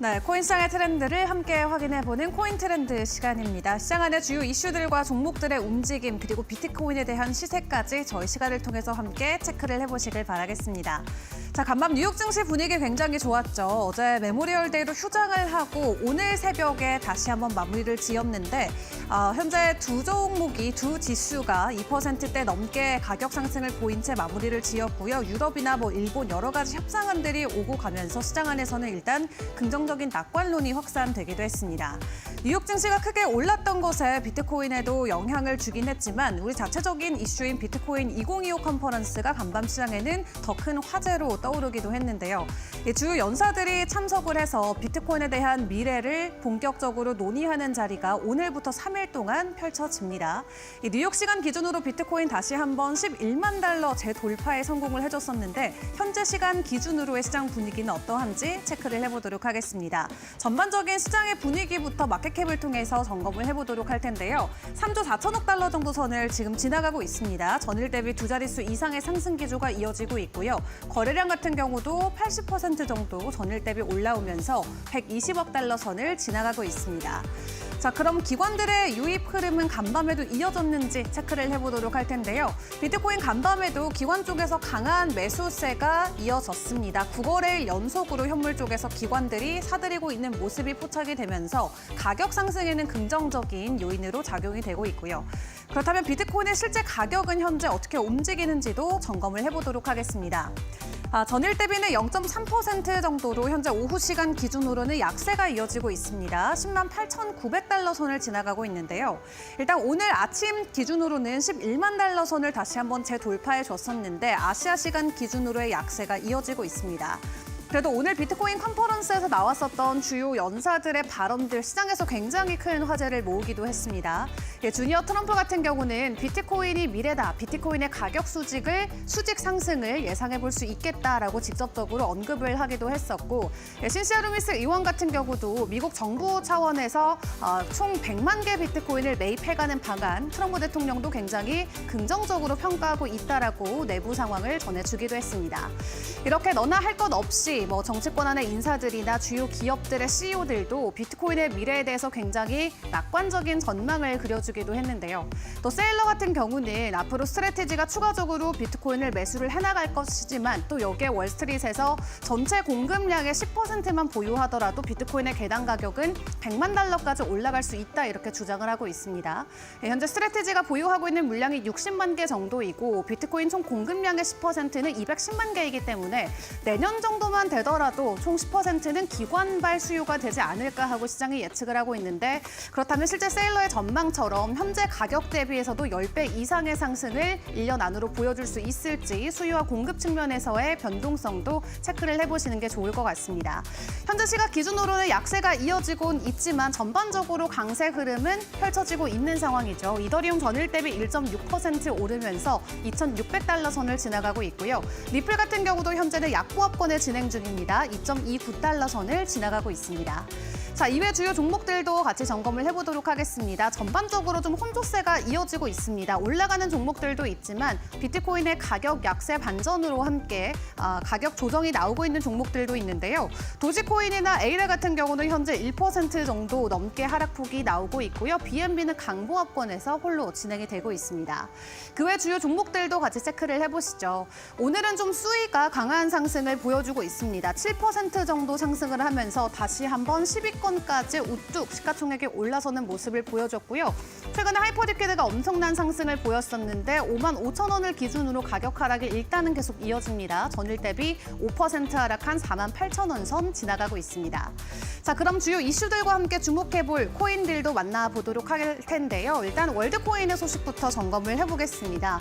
네, 코인 시장의 트렌드를 함께 확인해보는 코인 트렌드 시간입니다. 시장 안의 주요 이슈들과 종목들의 움직임, 그리고 비트코인에 대한 시세까지 저희 시간을 통해서 함께 체크를 해보시길 바라겠습니다. 자, 간밤 뉴욕 증시 분위기 굉장히 좋았죠. 어제 메모리얼데이로 휴장을 하고 오늘 새벽에 다시 한번 마무리를 지었는데 현재 두 지수가 2%대 넘게 가격 상승을 보인 채 마무리를 지었고요. 유럽이나 일본 여러 가지 협상안들이 오고 가면서 시장 안에서는 일단 긍정적인 낙관론이 확산되기도 했습니다. 뉴욕 증시가 크게 올랐던 것에 비트코인에도 영향을 주긴 했지만 우리 자체적인 이슈인 비트코인 2025 컨퍼런스가 간밤 시장에는 더 큰 화제로 떠오르기도 했는데요. 주요 연사들이 참석을 해서 비트코인에 대한 미래를 본격적으로 논의하는 자리가 오늘부터 3일 동안 펼쳐집니다. 뉴욕 시간 기준으로 비트코인 다시 한번 11만 달러 재돌파에 성공을 해줬었는데 현재 시간 기준으로의 시장 분위기는 어떠한지 체크를 해보도록 하겠습니다. 전반적인 시장의 분위기부터 마켓캡을 통해서 점검을 해보도록 할 텐데요. 3조 4천억 달러 정도 선을 지금 지나가고 있습니다. 전일 대비 두 자릿수 이상의 상승 기조가 이어지고 있고요. 거래량 같은 경우도 80% 정도 전일 대비 올라오면서 120억 달러 선을 지나가고 있습니다. 자, 그럼 기관들의 유입 흐름은 간밤에도 이어졌는지 체크를 해보도록 할 텐데요. 비트코인 간밤에도 기관 쪽에서 강한 매수세가 이어졌습니다. 9거래일 연속으로 현물 쪽에서 기관들이 사들이고 있는 모습이 포착이 되면서 가격 상승에는 긍정적인 요인으로 작용이 되고 있고요. 그렇다면 비트코인의 실제 가격은 현재 어떻게 움직이는지도 점검을 해보도록 하겠습니다. 전일 대비는 0.3% 정도로 현재 오후 시간 기준으로는 약세가 이어지고 있습니다. 10만 8,900달러 선을 지나가고 있는데요. 일단 오늘 아침 기준으로는 11만 달러 선을 다시 한번 재돌파해 줬었는데 아시아 시간 기준으로의 약세가 이어지고 있습니다. 그래도 오늘 비트코인 컨퍼런스에서 나왔었던 주요 연사들의 발언들 시장에서 굉장히 큰 화제를 모으기도 했습니다. 주니어 트럼프 같은 경우는 비트코인이 미래다, 비트코인의 가격 수직 상승을 예상해 볼 수 있겠다라고 직접적으로 언급을 하기도 했었고 신시아 루미스 의원 같은 경우도 미국 정부 차원에서 총 100만 개 비트코인을 매입해가는 방안 트럼프 대통령도 굉장히 긍정적으로 평가하고 있다라고 내부 상황을 전해주기도 했습니다. 이렇게 너나 할 것 없이 정치권 안의 인사들이나 주요 기업들의 CEO들도 비트코인의 미래에 대해서 굉장히 낙관적인 전망을 그려주기도 했는데요. 또 세일러 같은 경우는 앞으로 스트래티지가 추가적으로 비트코인을 매수를 해나갈 것이지만 또 여기에 월스트리트에서 전체 공급량의 10%만 보유하더라도 비트코인의 개당 가격은 100만 달러까지 올라갈 수 있다 이렇게 주장을 하고 있습니다. 현재 스트래티지가 보유하고 있는 물량이 60만 개 정도이고 비트코인 총 공급량의 10%는 210만 개이기 때문에 내년 정도만 되더라도 총 10%는 기관발 수요가 되지 않을까 하고 시장이 예측을 하고 있는데 그렇다면 실제 세일러의 전망처럼 현재 가격 대비해서도 10배 이상의 상승을 1년 안으로 보여줄 수 있을지 수요와 공급 측면에서의 변동성도 체크를 해보시는 게 좋을 것 같습니다. 현재 시각 기준으로는 약세가 이어지곤 있지만 전반적으로 강세 흐름은 펼쳐지고 있는 상황이죠. 이더리움 전일 대비 1.6% 오르면서 2,600달러 선을 지나가고 있고요. 리플 같은 경우도 현재는 약보합권에 진행 중입니다. 2.29달러 선을 지나가고 있습니다. 자, 이외 주요 종목들도 같이 점검을 해보도록 하겠습니다. 전반적으로 좀 혼조세가 이어지고 있습니다. 올라가는 종목들도 있지만 비트코인의 가격 약세 반전으로 함께 가격 조정이 나오고 있는 종목들도 있는데요. 도지코인이나 에이레 같은 경우는 현재 1% 정도 넘게 하락폭이 나오고 있고요. BNB는 강보합권에서 홀로 진행이 되고 있습니다. 그 외 주요 종목들도 같이 체크를 해보시죠. 오늘은 좀 수위가 강한 상승을 보여주고 있습니다. 7% 정도 상승을 하면서 다시 한번 10위권까지 우뚝 시가총액이 올라서는 모습을 보여줬고요. 최근에 하이퍼리퀴드가 엄청난 상승을 보였었는데 5만 5천 원을 기준으로 가격 하락이 일단은 계속 이어집니다. 전일 대비 5% 하락한 4만 8천 원 선 지나가고 있습니다. 자, 그럼 주요 이슈들과 함께 주목해볼 코인들도 만나보도록 할 텐데요. 일단 월드코인의 소식부터 점검을 해보겠습니다.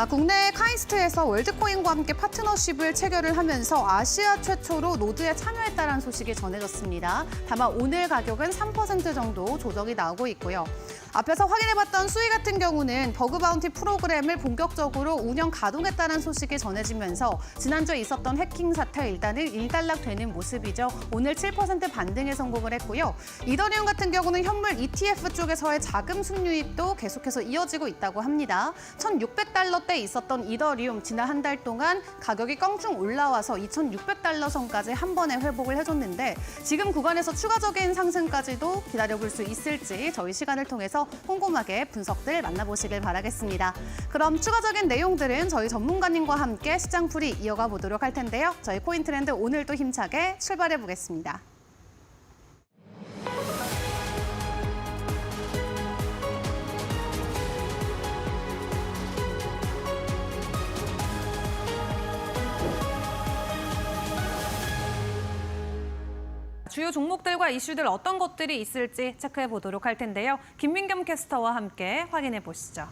국내 카이스트에서 월드코인과 함께 파트너십을 체결을 하면서 아시아 최초로 노드에 참여했다는 소식이 전해졌습니다. 다만 오늘 가격은 3% 정도 조정이 나오고 있고요. 앞에서 확인해봤던 수위 같은 경우는 버그 바운티 프로그램을 본격적으로 운영 가동했다는 소식이 전해지면서 지난주에 있었던 해킹 사태 일단은 일단락되는 모습이죠. 오늘 7% 반등에 성공을 했고요. 이더리움 같은 경우는 현물 ETF 쪽에서의 자금 순유입도 계속해서 이어지고 있다고 합니다. 1,600달러 때 있었던 이더리움 지난 한 달 동안 가격이 껑충 올라와서 2,600달러 선까지 한 번에 회복을 해줬는데 지금 구간에서 추가적인 상승까지도 기다려볼 수 있을지 저희 시간을 통해서 꼼꼼하게 분석들 만나보시길 바라겠습니다. 그럼 추가적인 내용들은 저희 전문가님과 함께 시장풀이 이어가 보도록 할 텐데요. 저희 코인트렌드 오늘도 힘차게 출발해 보겠습니다. 주요 종목들과 이슈들 어떤 것들이 있을지 체크해 보도록 할 텐데요. 김민겸 캐스터와 함께 확인해 보시죠.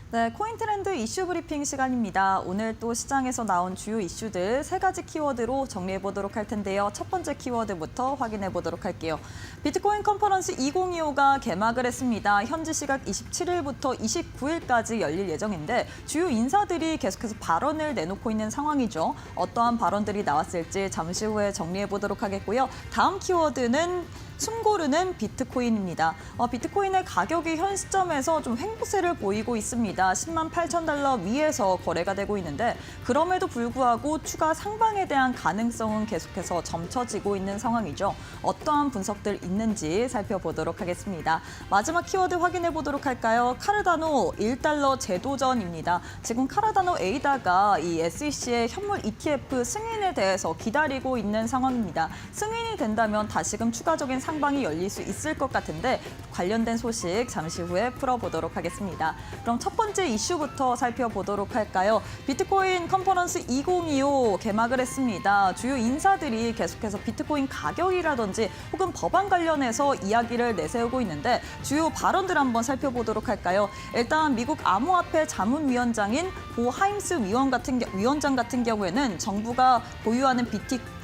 네, 코인트렌드 이슈 브리핑 시간입니다. 오늘 또 시장에서 나온 주요 이슈들 3가지 키워드로 정리해 보도록 할 텐데요. 첫 번째 키워드부터 확인해 보도록 할게요. 비트코인 컨퍼런스 2025가 개막을 했습니다. 현지 시각 27일부터 29일까지 열릴 예정인데 주요 인사들이 계속해서 발언을 내놓고 있는 상황이죠. 어떠한 발언들이 나왔을지 잠시 후에 정리해 보도록 하겠고요. 다음 키워드는 숨고르는 비트코인입니다. 비트코인의 가격이 현 시점에서 좀 횡보세를 보이고 있습니다. 10만 8천 달러 위에서 거래가 되고 있는데 그럼에도 불구하고 추가 상방에 대한 가능성은 계속해서 점쳐지고 있는 상황이죠. 어떠한 분석들 있는지 살펴보도록 하겠습니다. 마지막 키워드 확인해 보도록 할까요? 카르다노 1달러 재도전입니다. 지금 카르다노 에이다가 이 SEC의 현물 ETF 승인에 대해서 기다리고 있는 상황입니다. 승인이 된다면 다시금 추가적인 상방이 열릴 수 있을 것 같은데 관련된 소식 잠시 후에 풀어보도록 하겠습니다. 그럼 첫 번째 이슈부터 살펴보도록 할까요? 비트코인 컨퍼런스 2025 개막을 했습니다. 주요 인사들이 계속해서 비트코인 가격이라든지 혹은 법안 관련해서 이야기를 내세우고 있는데 주요 발언들 한번 살펴보도록 할까요? 일단 미국 암호화폐 자문위원장인 보 하임스 위원장 같은 경우에는 정부가 보유하는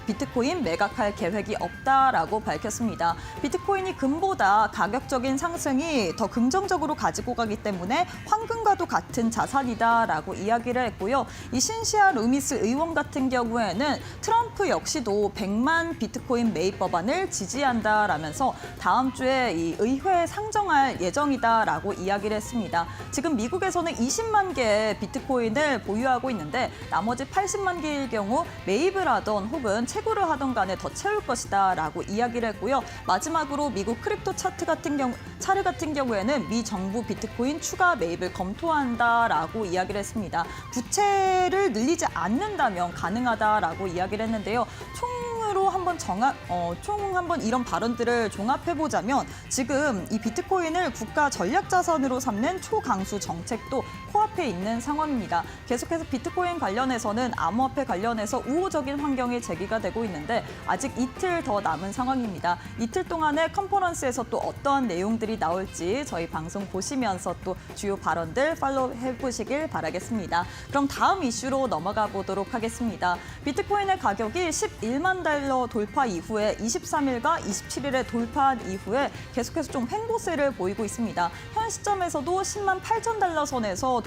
비트코인 매각할 계획이 없다라고 밝혔습니다. 비트코인이 금보다 가격적인 상승이 더 긍정적으로 가지고 가기 때문에 황금과도 같은 자산이다라고 이야기를 했고요. 이 신시아 루미스 의원 같은 경우에는 트럼프 역시도 100만 비트코인 매입 법안을 지지한다라면서 다음 주에 이 의회에 상정할 예정이다라고 이야기를 했습니다. 지금 미국에서는 20만 개의 비트코인을 보유하고 있는데 나머지 80만 개일 경우 매입을 하던 혹은 채굴을 하던 간에 더 채울 것이다 라고 이야기를 했고요. 마지막으로 미국 크립토 차트 같은 경우에는 미 정부 비트코인 추가 매입을 검토한다라고 이야기를 했습니다. 부채를 늘리지 않는다면 가능하다라고 이야기를 했는데요. 총으로 한번 이런 발언들을 종합해보자면 지금 이 비트코인을 국가 전략 자산으로 삼는 초강수 정책도 코앞에 있는 상황입니다. 계속해서 비트코인 관련해서는 암호화폐 관련해서 우호적인 환경이 제기가 되고 있는데 아직 이틀 더 남은 상황입니다. 이틀 동안의 컨퍼런스에서 또 어떠한 내용들이 나올지 저희 방송 보시면서 또 주요 발언들 팔로우 해보시길 바라겠습니다. 그럼 다음 이슈로 넘어가 보도록 하겠습니다. 비트코인의 가격이 11만 달러 돌파 이후에 23일과 27일에 돌파한 이후에 계속해서 좀 횡보세를 보이고 있습니다. 현 시점에서도 10만 8천 달러 선에서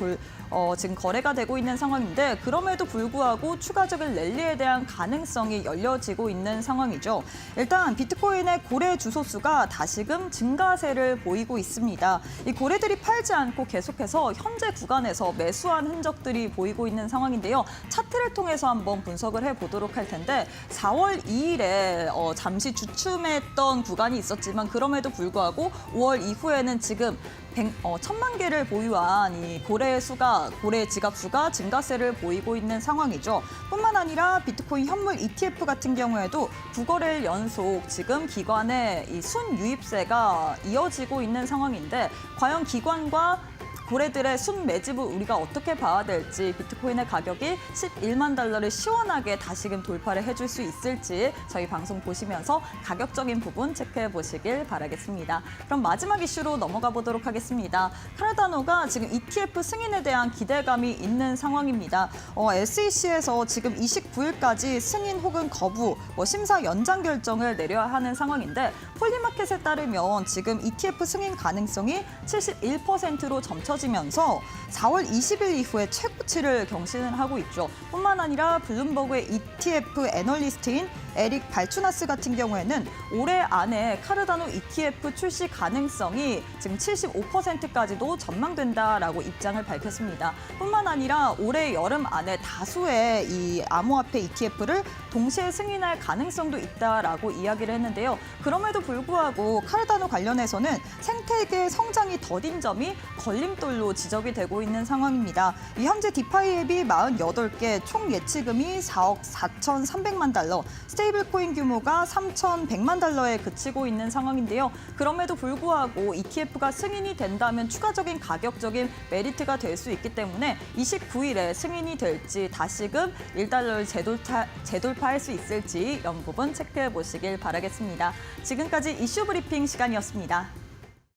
지금 거래가 되고 있는 상황인데 그럼에도 불구하고 추가적인 랠리에 대한 가능성이 열려지고 있는 상황이죠. 일단 비트코인의 고래 주소수가 다시금 증가세를 보이고 있습니다. 이 고래들이 팔지 않고 계속해서 현재 구간에서 매수한 흔적들이 보이고 있는 상황인데요. 차트를 통해서 한번 분석을 해보도록 할 텐데 4월 2일에 잠시 주춤했던 구간이 있었지만 그럼에도 불구하고 5월 이후에는 지금 1,000만 개를 보유한 이 고래 지갑 수가 증가세를 보이고 있는 상황이죠. 뿐만 아니라 비트코인 현물 ETF 같은 경우에도 9거래일 연속 지금 기관의 이 순유입세가 이어지고 있는 상황인데 과연 기관과 고래들의 순 매집을 우리가 어떻게 봐야 될지 비트코인의 가격이 11만 달러를 시원하게 다시금 돌파를 해줄 수 있을지 저희 방송 보시면서 가격적인 부분 체크해 보시길 바라겠습니다. 그럼 마지막 이슈로 넘어가 보도록 하겠습니다. 카르다노가 지금 ETF 승인에 대한 기대감이 있는 상황입니다. SEC에서 지금 29일까지 승인 혹은 거부, 심사 연장 결정을 내려야 하는 상황인데 폴리마켓에 따르면 지금 ETF 승인 가능성이 71%로 점쳐지면서 4월 20일 이후에 최고치를 경신을 하고 있죠. 뿐만 아니라 블룸버그의 ETF 애널리스트인 에릭 발추나스 같은 경우에는 올해 안에 카르다노 ETF 출시 가능성이 지금 75%까지도 전망된다라고 입장을 밝혔습니다. 뿐만 아니라 올해 여름 안에 다수의 이 암호화폐 ETF를 동시에 승인할 가능성도 있다라고 이야기를 했는데요. 그럼에도 불구하고 카르다노 관련해서는 생태계 성장이 더딘 점이 걸림돌로 지적이 되고 있는 상황입니다. 이 현재 디파이 앱이 48개, 총 예치금이 4억 4,300만 달러, 스테이블 코인 규모가 3,100만 달러에 그치고 있는 상황인데요. 그럼에도 불구하고 ETF가 승인이 된다면 추가적인 가격적인 메리트가 될 수 있기 때문에 29일에 승인이 될지 다시금 1달러를 재돌파할 수 있을지 이런 부분 체크해 보시길 바라겠습니다. 지금까지 이슈 브리핑 시간이었습니다.